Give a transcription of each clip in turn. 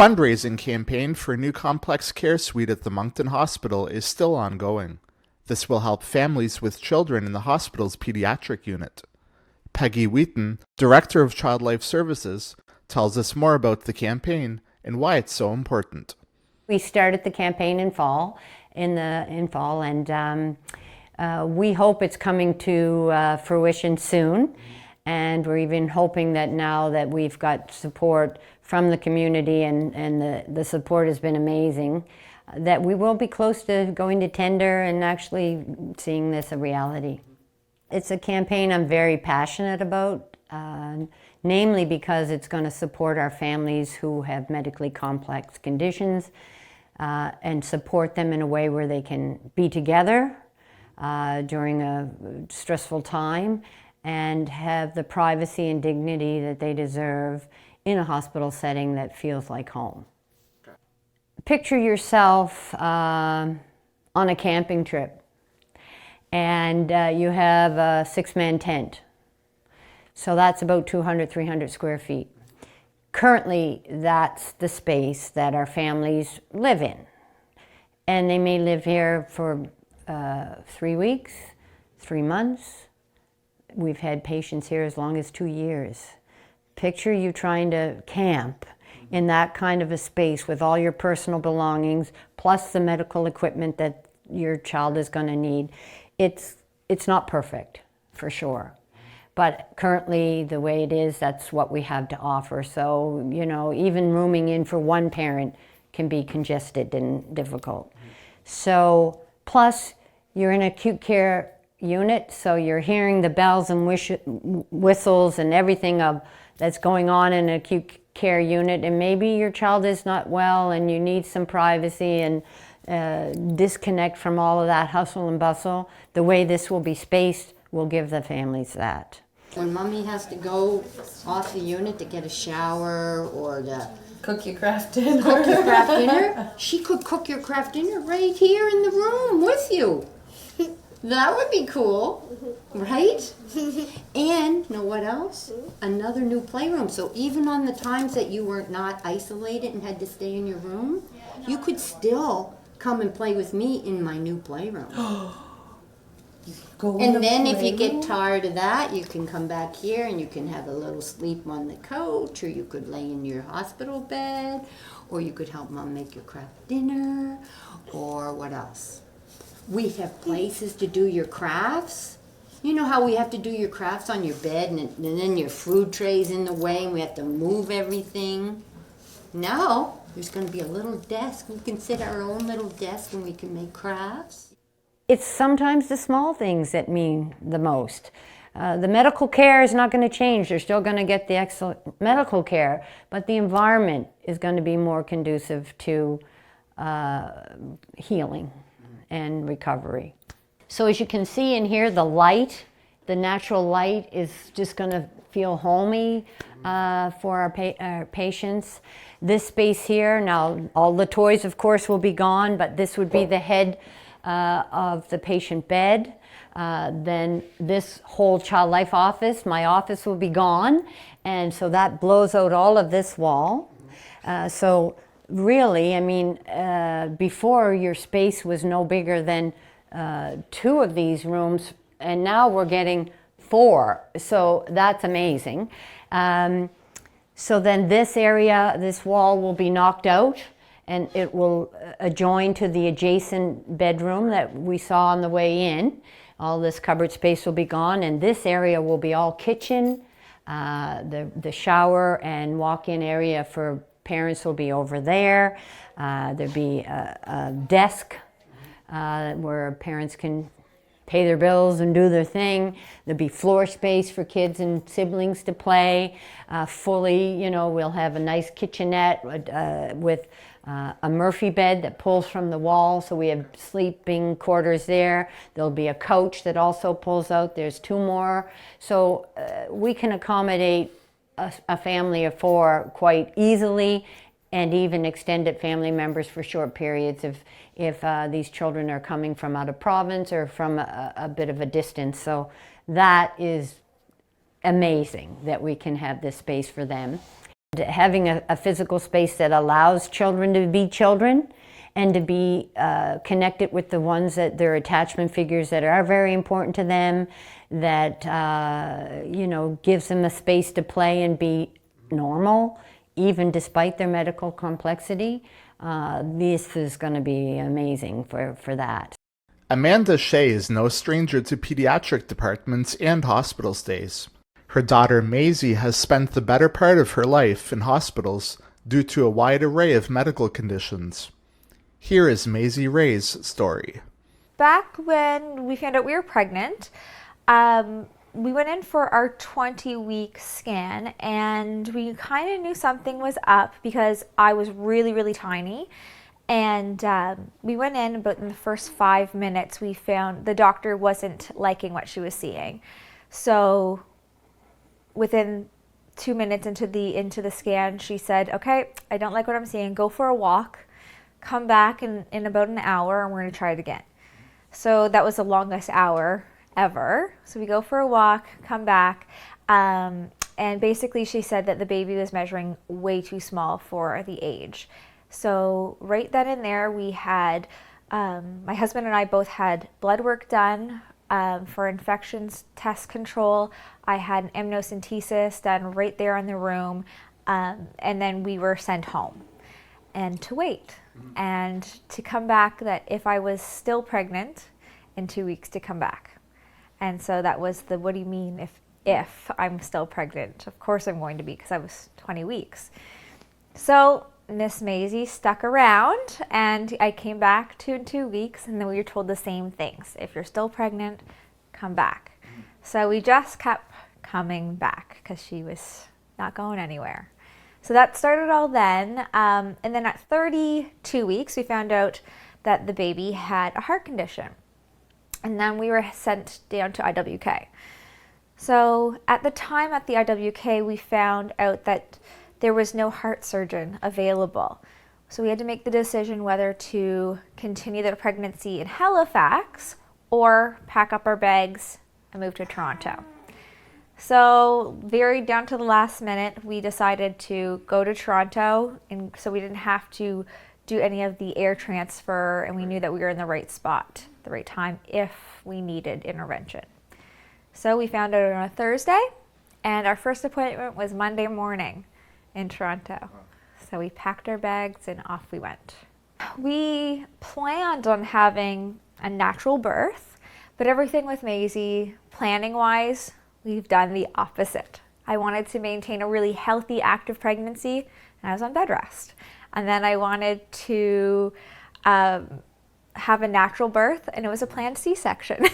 fundraising campaign for a new complex care suite at the Moncton Hospital is still ongoing. This will help families with children in the hospital's pediatric unit. Peggy Wheaton, Director of Child Life Services, tells us more about the campaign and why it's so important. We started the campaign in fall, and we hope it's coming to fruition soon. And we're even hoping that now that we've got support from the community and the support has been amazing, that we will be close to going to tender and actually seeing this a reality. It's a campaign I'm very passionate about, namely because it's going to support our families who have medically complex conditions and support them in a way where they can be together during a stressful time and have the privacy and dignity that they deserve in a hospital setting that feels like home. Okay. Picture yourself on a camping trip, and you have a 6-man tent. So that's about 200, 300 square feet. Currently, that's the space that our families live in. And they may live here for 3 weeks, 3 months. We've had patients here as long as 2 years. Picture you trying to camp in that kind of a space with all your personal belongings, plus the medical equipment that your child is going to need. It's not perfect, for sure. But currently, the way it is, that's what we have to offer. So, you know, even rooming in for one parent can be congested and difficult. So, plus, you're in acute care unit, so you're hearing the bells and whistles and everything that's going on in an acute care unit, and maybe your child is not well and you need some privacy and disconnect from all of that hustle and bustle. The way this will be spaced will give the families that. When mommy has to go off the unit to get a shower or to cook your craft dinner, she could cook your craft dinner right here in the room with you. That would be cool, right? And know what else? Another new playroom. So even on the times that you were not isolated and had to stay in your room, you could still come and play with me in my new playroom. And then if you get tired of that, you can come back here and you can have a little sleep on the couch, or you could lay in your hospital bed, or you could help mom make your craft dinner, or what else? We have places to do your crafts. You know how we have to do your crafts on your bed and then your food tray's in the way and we have to move everything? Now, there's going to be a little desk. We can sit at our own little desk and we can make crafts. It's sometimes the small things that mean the most. The medical care is not going to change. They're still going to get the excellent medical care, but the environment is going to be more conducive to healing and recovery. So as you can see in here, the light, the natural light is just going to feel homey for our patients. This space here, now all the toys of course will be gone, but this would be the head of the patient bed. Then this whole child life office, my office will be gone, and so that blows out all of this wall. So really, I mean, before your space was no bigger than 2 of these rooms, and now we're getting 4. So that's amazing. So then this area, this wall will be knocked out, and it will adjoin to the adjacent bedroom that we saw on the way in. All this cupboard space will be gone, and this area will be all kitchen. The shower and walk-in area for parents will be over there. There'll be a desk where parents can pay their bills and do their thing. There'll be floor space for kids and siblings to play. Fully, you know, we'll have a nice kitchenette with a Murphy bed that pulls from the wall, so we have sleeping quarters there. There'll be a couch that also pulls out. There's 2 more. So we can accommodate a family of 4 quite easily, and even extended family members for short periods if these children are coming from out of province or from a bit of a distance. So that is amazing that we can have this space for them. Having a physical space that allows children to be children and to be connected with the ones that their attachment figures that are very important to them, that gives them a space to play and be normal, even despite their medical complexity. This is going to be amazing for that. Amanda Shea is no stranger to pediatric departments and hospital stays. Her daughter Maisie has spent the better part of her life in hospitals due to a wide array of medical conditions. Here is Maisie Ray's story. Back when we found out we were pregnant, we went in for our 20-week scan, and we kind of knew something was up because I was really, really tiny. And we went in, but in the first 5 minutes, we found the doctor wasn't liking what she was seeing. So within 2 minutes into the scan, she said, "Okay, I don't like what I'm seeing. Go for a walk. Come back in about an hour, and we're going to try it again." So that was the longest hour ever. So we go for a walk, come back, and basically she said that the baby was measuring way too small for the age. So right then and there, we had, my husband and I both had blood work done for infections test control. I had an amniocentesis done right there in the room, and then we were sent home and to wait and to come back, that if I was still pregnant in 2 weeks, to come back. And so that was the, what do you mean if I'm still pregnant? Of course I'm going to be, because I was 20 weeks. So Miss Maisie stuck around, and I came back in 2 weeks, and then we were told the same things. If you're still pregnant, come back. So we just kept coming back because she was not going anywhere. So that started all then. And then at 32 weeks, we found out that the baby had a heart condition. And then we were sent down to IWK. So at the time at the IWK, we found out that there was no heart surgeon available. So we had to make the decision whether to continue the pregnancy in Halifax or pack up our bags and move to Toronto. So very down to the last minute, we decided to go to Toronto, and so we didn't have to do any of the air transfer, and we knew that we were in the right spot, the right time, if we needed intervention. So we found out on a Thursday, and our first appointment was Monday morning in Toronto. So we packed our bags and off we went. We planned on having a natural birth, but everything with Maisie, planning wise, we've done the opposite. I wanted to maintain a really healthy, active pregnancy, and I was on bed rest. And then I wanted to have a natural birth, and it was a planned C-section.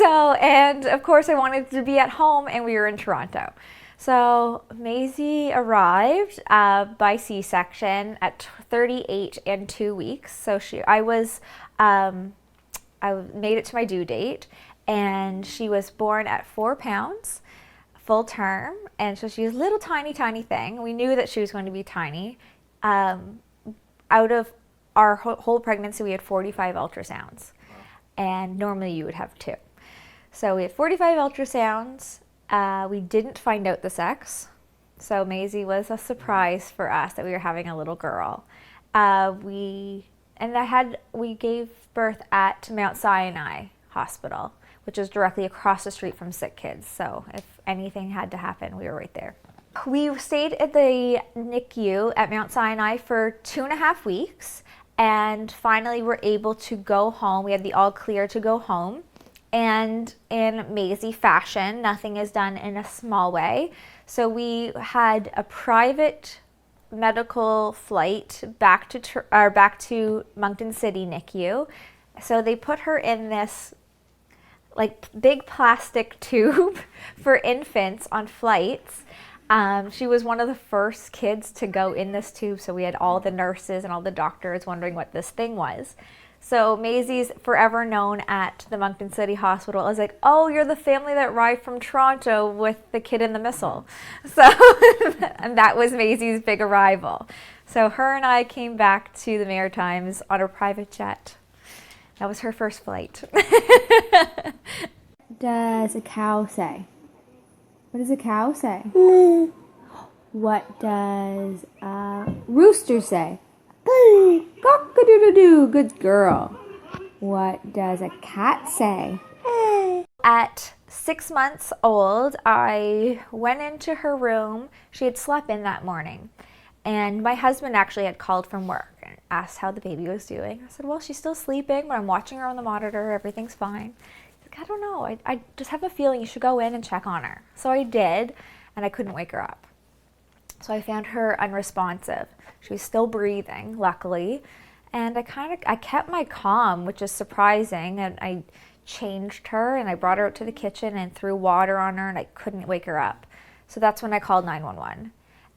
And of course I wanted to be at home, and we were in Toronto. So Maisie arrived by C-section at 38 and 2 weeks. So I made it to my due date, and she was born at 4 pounds, full term. And so she was a little tiny thing. We knew that she was going to be tiny. Out of our whole pregnancy, we had 45 ultrasounds, and normally you would have 2. So we had 45 ultrasounds. We didn't find out the sex, so Maisie was a surprise for us that we were having a little girl. We gave birth at Mount Sinai Hospital, which is directly across the street from Sick Kids. So if anything had to happen, we were right there. We stayed at the NICU at Mount Sinai for 2.5 weeks, and finally were able to go home. We had the all clear to go home. And in Maisie fashion, nothing is done in a small way. So we had a private medical flight back to Moncton City NICU. So they put her in this like big plastic tube for infants on flights. She was one of the first kids to go in this tube, so we had all the nurses and all the doctors wondering what this thing was. So Maisie's forever known at the Moncton City Hospital as like, "Oh, you're the family that arrived from Toronto with the kid in the missile." So, and that was Maisie's big arrival. So her and I came back to the Maritimes on a private jet. That was her first flight. Does a cow say? What does a cow say? Moo. What does a rooster say? Cock-a-doodle-doo, good girl. What does a cat say? At 6 months old, I went into her room. She had slept in that morning. And my husband actually had called from work and asked how the baby was doing. I said, well, she's still sleeping, but I'm watching her on the monitor. Everything's fine. He's like, I don't know. I just have a feeling you should go in and check on her. So I did, and I couldn't wake her up. So I found her unresponsive. She was still breathing, luckily. And I kept my calm, which is surprising. And I changed her, and I brought her out to the kitchen and threw water on her, and I couldn't wake her up. So that's when I called 911.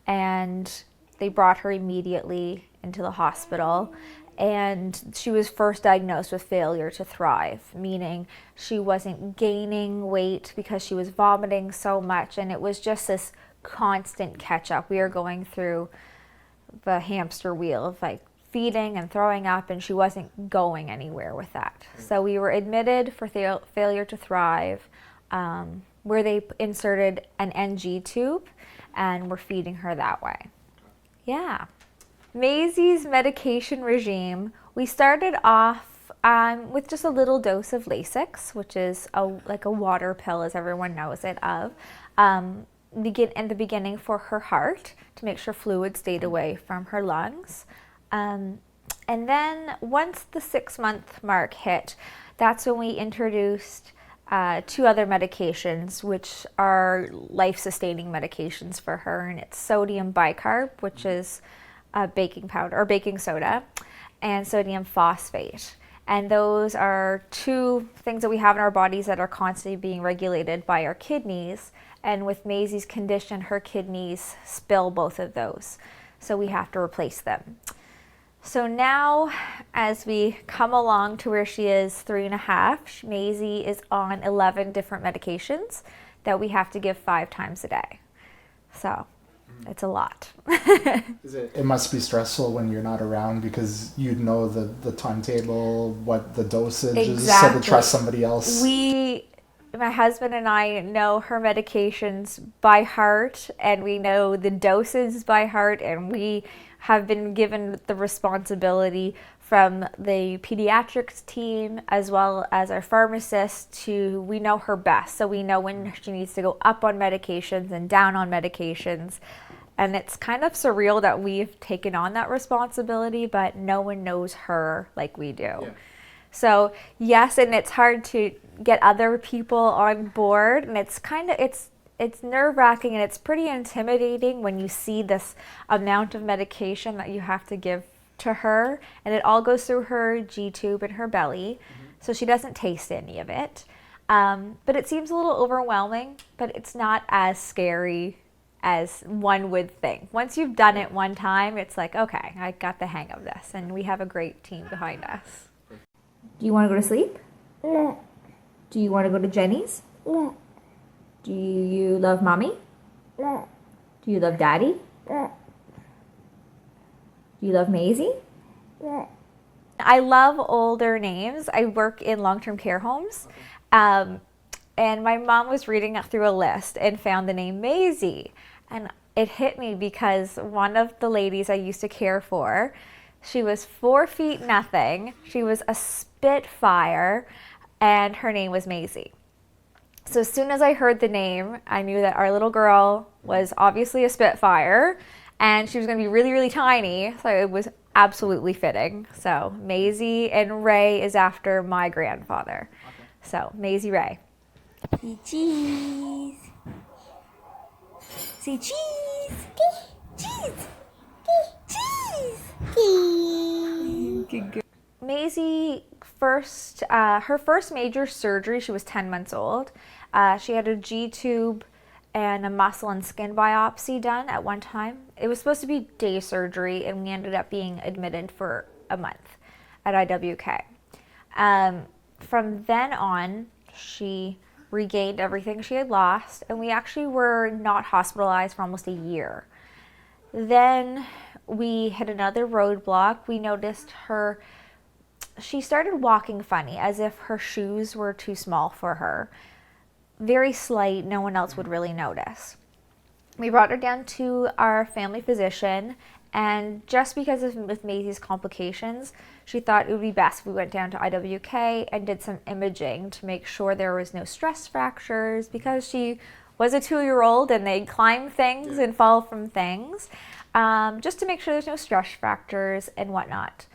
And they brought her immediately into the hospital, and she was first diagnosed with failure to thrive, meaning she wasn't gaining weight because she was vomiting so much, and it was just this constant catch up. We were going through the hamster wheel of like feeding and throwing up, and she wasn't going anywhere with that. So we were admitted for failure to thrive, where they inserted an NG tube and were feeding her that way. Yeah. Maisie's medication regime, we started off with just a little dose of Lasix, which is like a water pill, as everyone knows it of, in the beginning for her heart, to make sure fluid stayed away from her lungs. And then once the 6-month mark hit, that's when we introduced 2 other medications, which are life-sustaining medications for her, and it's sodium bicarb, which is baking powder or baking soda, and sodium phosphate. And those are 2 things that we have in our bodies that are constantly being regulated by our kidneys. And with Maisie's condition, her kidneys spill both of those, so we have to replace them. So now, as we come along to where she is 3.5, Maisie is on 11 different medications that we have to give 5 times a day. So it's a lot. It must be stressful when you're not around, because you know the timetable, what the dosage is, so to trust somebody else. My husband and I know her medications by heart, and we know the doses by heart, and we have been given the responsibility from the pediatrics team as well as our pharmacist we know her best. So we know when she needs to go up on medications and down on medications. And it's kind of surreal that we've taken on that responsibility, but no one knows her like we do. Yeah. So yes, and it's hard to get other people on board, and it's nerve-wracking, and it's pretty intimidating when you see this amount of medication that you have to give to her, and it all goes through her G-tube in her belly, so she doesn't taste any of it. But it seems a little overwhelming, but it's not as scary as one would think. Once you've done it one time, it's like, okay, I got the hang of this, and we have a great team behind us. Do you want to go to sleep? No. Do you want to go to Jenny's? No. Do you love Mommy? No. Do you love Daddy? No. Do you love Maisie? No. I love older names. I work in long-term care homes. And my mom was reading through a list and found the name Maisie. And it hit me because one of the ladies I used to care for, she was 4 feet nothing. She was a spitfire, and her name was Maisie. So as soon as I heard the name, I knew that our little girl was obviously a spitfire, and she was going to be really, really tiny. So it was absolutely fitting. So Maisie, and Ray is after my grandfather. Okay. So Maisie Ray. Say cheese. Say cheese. Cheese. Cheese. Maisie her first major surgery, she was 10 months old. She had a G-tube and a muscle and skin biopsy done at one time. It was supposed to be day surgery, and we ended up being admitted for a month at IWK. From then on, she regained everything she had lost, and we actually were not hospitalized for almost a year. Then we hit another roadblock. We noticed she started walking funny, as if her shoes were too small for her. Very slight, no one else would really notice. We brought her down to our family physician, and just because of with Maisie's complications, she thought it would be best if we went down to IWK and did some imaging to make sure there was no stress fractures, because she was a 2-year-old and they climb things and fall from things, just to make sure there's no stress fractures and whatnot.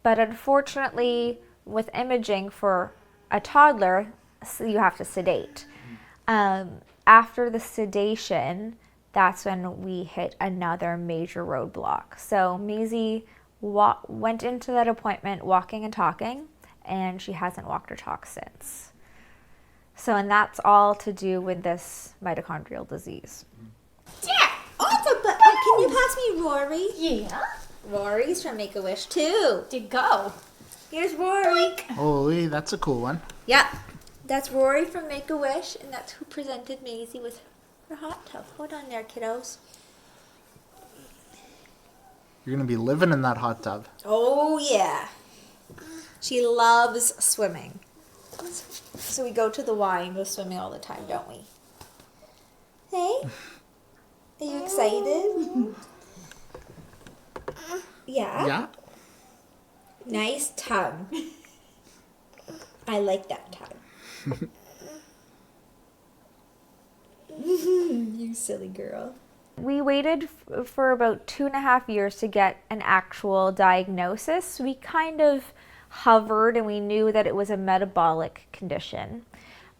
But unfortunately, with imaging for a toddler, you have to sedate. After the sedation, that's when we hit another major roadblock. So Maisie went into that appointment walking and talking, and she hasn't walked or talked since. So, and that's all to do with this mitochondrial disease. Yeah. Also, but can you pass me Rory? Yeah. Rory's from Make-A-Wish too. To go. Here's Rory. Holy, that's a cool one. Yeah, that's Rory from Make-A-Wish, and that's who presented Maisie with her hot tub. Hold on there, kiddos. You're going to be living in that hot tub. Oh, yeah. She loves swimming. So we go to the Y and go swimming all the time, don't we? Hey? Are you excited? Yeah? Yeah? Nice tongue. I like that tongue. You silly girl. We waited for about 2.5 years to get an actual diagnosis. We kind of hovered, and we knew that it was a metabolic condition.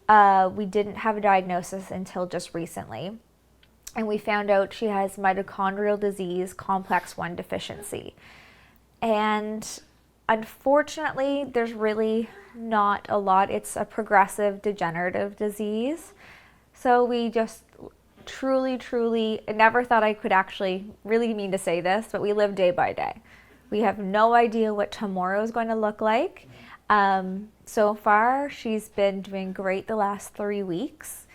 We didn't have a diagnosis until just recently, and we found out she has mitochondrial disease complex 1 deficiency. And unfortunately, there's really not a lot. It's a progressive degenerative disease. So we just truly, I never thought I could actually really mean to say this, but we live day by day. We have no idea what tomorrow is going to look like. So far, she's been doing great the last 3 weeks.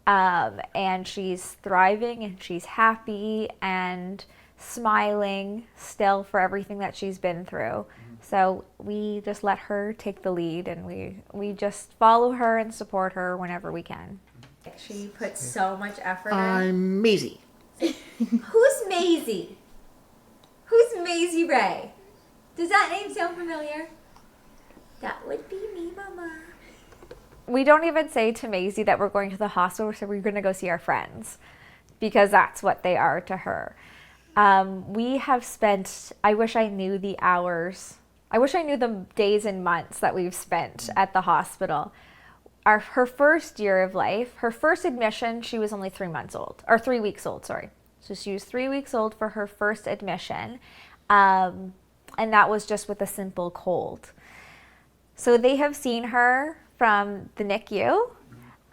And she's thriving, and she's happy and smiling still for everything that she's been through. So we just let her take the lead, and we just follow her and support her whenever we can. She puts so much effort in. I'm Maisie. Who's Maisie? Who's Maisie Ray? Does that name sound familiar? That would be me, Mama. We don't even say to Maisie that we're going to the hospital, so we're going to go see our friends, because that's what they are to her. We have spent, I wish I knew the hours, I wish I knew the days and months that we've spent at the hospital. Her first year of life, her first admission, she was only 3 weeks old, sorry. So she was 3 weeks old for her first admission, and that was just with a simple cold. So they have seen her from the NICU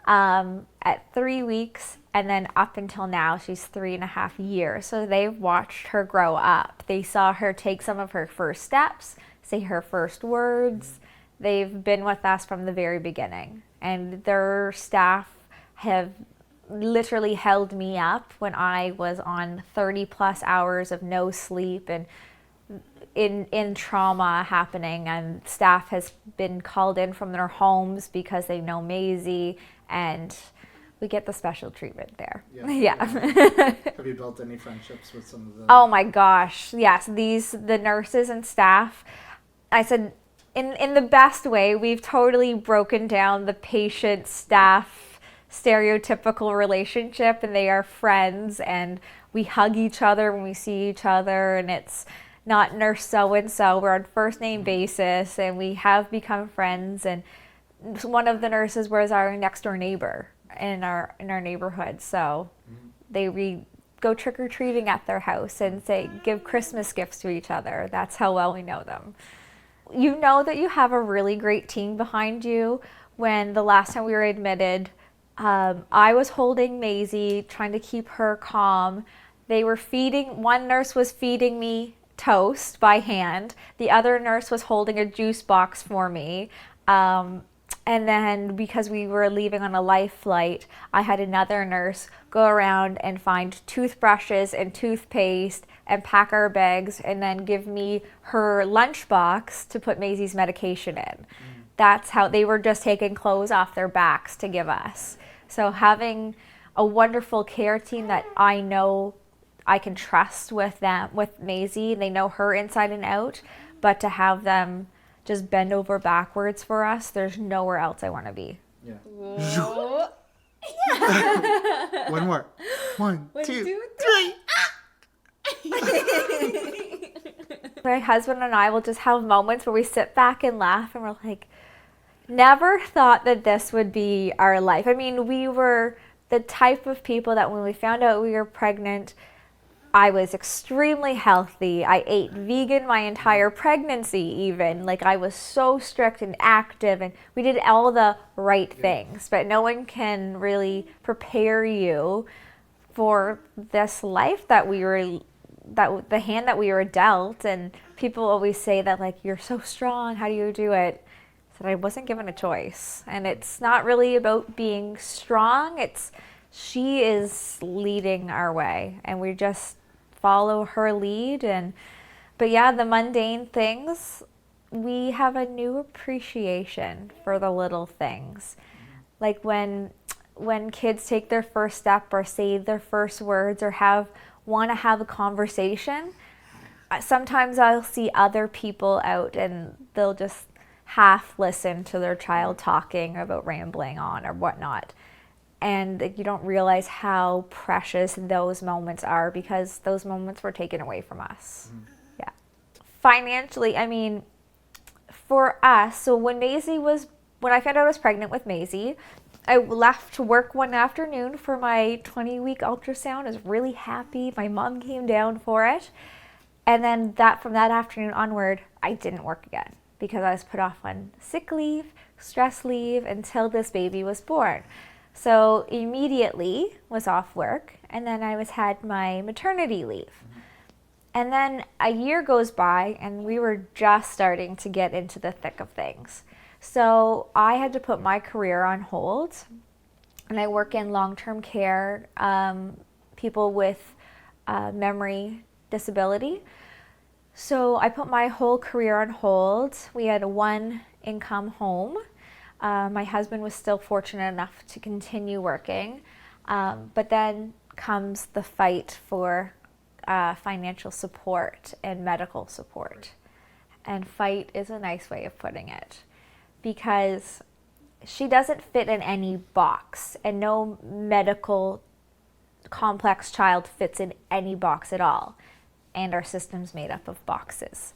at 3 weeks, and then up until now, she's 3.5 years. So they've watched her grow up. They saw her take some of her first steps, say her first words. They've been with us from the very beginning, and their staff have literally held me up when I was on 30 plus hours of no sleep and in trauma happening, and staff has been called in from their homes because they know Maisie, and we get the special treatment there. Yeah. Have you built any friendships with some of the... Oh my gosh, yes. The nurses and staff, I said, in the best way, we've totally broken down the patient-staff stereotypical relationship, and they are friends, and we hug each other when we see each other, and it's not nurse so-and-so, we're on first name basis, and we have become friends. And one of the nurses was our next door neighbor in our neighborhood, so we go trick-or-treating at their house and give Christmas gifts to each other. That's how well we know them. You know that you have a really great team behind you. When the last time we were admitted, I was holding Maisie, trying to keep her calm. One nurse was feeding me toast by hand. The other nurse was holding a juice box for me. And then because we were leaving on a life flight, I had another nurse go around and find toothbrushes and toothpaste and pack our bags, and then give me her lunchbox to put Maisie's medication in. That's how they were just taking clothes off their backs to give us. So having a wonderful care team that I know I can trust with them, with Maisie. They know her inside and out, but to have them just bend over backwards for us, there's nowhere else I want to be. Yeah. One more. One, two, three. My husband and I will just have moments where we sit back and laugh and we're like, never thought that this would be our life. I mean, we were the type of people that when we found out we were pregnant, I was extremely healthy. I ate vegan my entire pregnancy even. Like, I was so strict and active, and we did all the right things. But no one can really prepare you for this life that we were, that the hand that we were dealt. And people always say that, like, you're so strong, how do you do it? So I wasn't given a choice. And it's not really about being strong, it's she is leading our way, and we just follow her lead. And but yeah, the mundane things, we have a new appreciation for the little things. Like when kids take their first step or say their first words or want to have a conversation, sometimes I'll see other people out and they'll just half listen to their child talking about rambling on or whatnot. And you don't realize how precious those moments are because those moments were taken away from us. Yeah. Financially, I mean, for us, so when I found out I was pregnant with Maisie, I left to work one afternoon for my 20-week ultrasound. I was really happy. My mom came down for it. And then from that afternoon onward, I didn't work again because I was put off on sick leave, stress leave until this baby was born. So immediately was off work, and then I had my maternity leave. And then a year goes by, and we were just starting to get into the thick of things. So I had to put my career on hold, and I work in long-term care, people with memory disability. So I put my whole career on hold. We had a one-income home. My husband was still fortunate enough to continue working, but then comes the fight for financial support and medical support. And fight is a nice way of putting it because she doesn't fit in any box, and no medical complex child fits in any box at all. And our system's made up of boxes.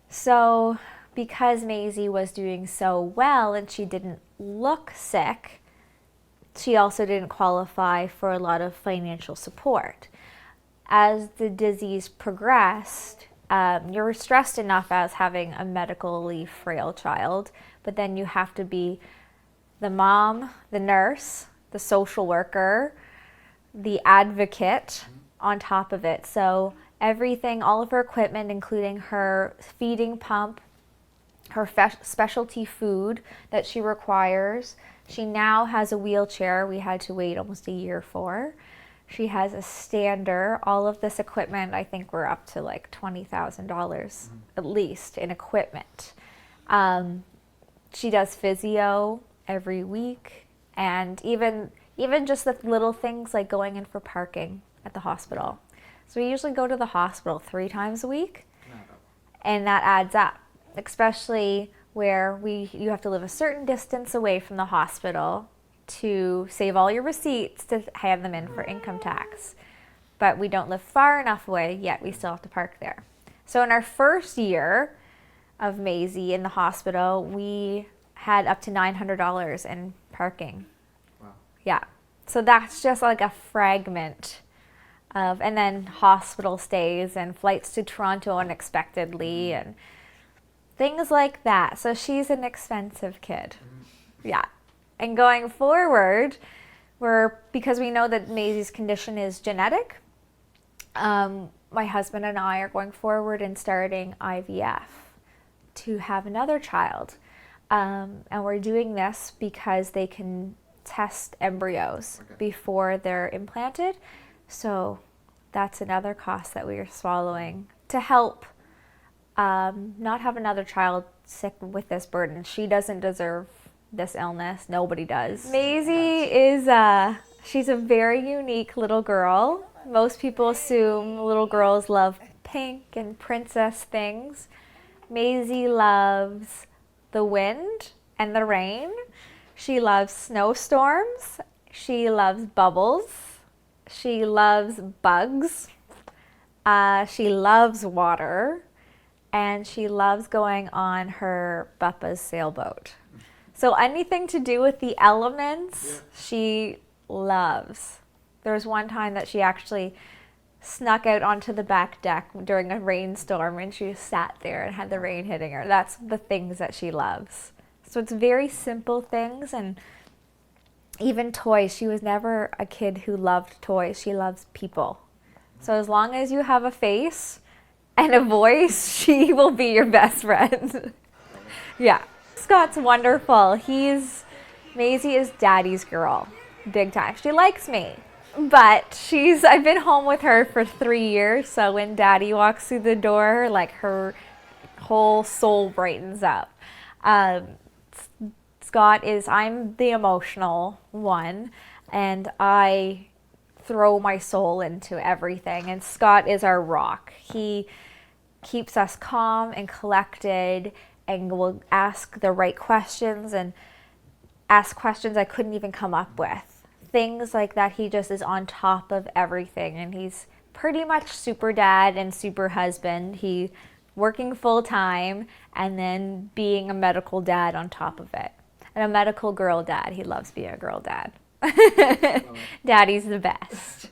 So because Maisie was doing so well and she didn't look sick, she also didn't qualify for a lot of financial support. As the disease progressed, you're stressed enough as having a medically frail child, but then you have to be the mom, the nurse, the social worker, the advocate on top of it. So everything, all of her equipment, including her feeding pump, her specialty food that she requires. She now has a wheelchair we had to wait almost a year for. She has a stander. All of this equipment, I think we're up to like $20,000 at least in equipment. She does physio every week, and even just the little things like going in for parking at the hospital. So we usually go to the hospital 3 times a week, and that adds up. Especially where you have to live a certain distance away from the hospital to save all your receipts to hand them in for income tax. But we don't live far enough away, yet we still have to park there. So in our first year of Maisie in the hospital, we had up to $900 in parking. Wow. Yeah. So that's just like a fragment of, and then hospital stays and flights to Toronto unexpectedly and things like that. So she's an expensive kid. Yeah. And going forward, because we know that Maisie's condition is genetic, my husband and I are going forward and starting IVF to have another child. And we're doing this because they can test embryos before they're implanted. So that's another cost that we are swallowing to help not have another child sick with this burden. She doesn't deserve this illness. Nobody does. Maisie is She's a very unique little girl. Most people assume little girls love pink and princess things. Maisie loves the wind and the rain. She loves snowstorms. She loves bubbles. She loves bugs. She loves water. And she loves going on her Bappa's sailboat. So anything to do with the elements, she loves. There was one time that she actually snuck out onto the back deck during a rainstorm and she sat there and had the rain hitting her. That's the things that she loves. So it's very simple things, and even toys. She was never a kid who loved toys. She loves people. So as long as you have a face and a voice, she will be your best friend. Yeah. Scott's wonderful. Maisie is daddy's girl, big time. She likes me, but I've been home with her for 3 years, so when daddy walks through the door, like, her whole soul brightens up. I'm the emotional one, and I throw my soul into everything, and Scott is our rock. He keeps us calm and collected, and will ask the right questions and ask questions I couldn't even come up with. Things like that. He just is on top of everything, and he's pretty much super dad and super husband. He working full time and then being a medical dad on top of it. And a medical girl dad. He loves being a girl dad. Daddy's the best.